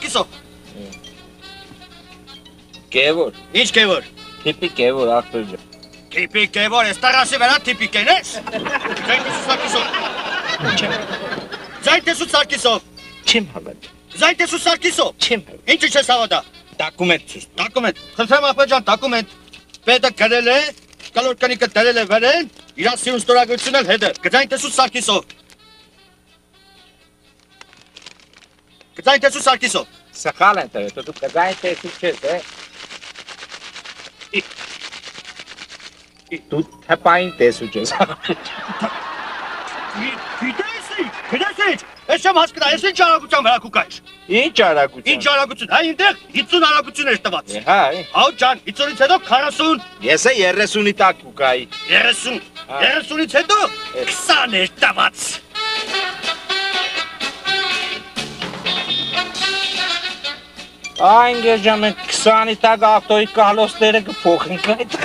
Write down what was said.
Սարգիսով։ Գևոր։ Ինչ Գևոր։ Տիպիկ Գևոր ախպեր։ Տիպիկ Գևոր, այս տարասի վրա տիպիկ են ես։ Ձայն տեսու Սարգիսով։ Ձայն տեսու Սարգիսով։ Չեմ հավատ։ Ձայն տեսու Սարգիսով։ Չեմ հավատ։ Ինչ չես հավատա։ Դոկումենտ։ Դոկումենտ։ Խնդրեմ ախպեջան, դոկումենտ։ Պետը գրել է, կալորկանիկը դրել է վերեն, իր սիրուն ստորագրությունն էլ հետ է։ Գծային տեսու Սարգիսով։ Գծային տեսու Սարգիսով։ Սխալ են տվել, դու կգային տեսու չես, Դու թեպային տեսու չես։ Գիտես, ես չեմ հասկնա, ես ինչ արագության վրա կուկայր։ Ինչ արագություն։ Ինչ արագություն, հա ինտեղ 50 արագություն էր տված։ Հա, Հաու ջան, 50-ից հետո 40, ես է 30-ի տակ կուկայի։ 30, 30-ից հետո 20 էր տված։ Այն գերջամ ենք 20-ի տակ ավտոյի կահլոսները կփոխենք այդ։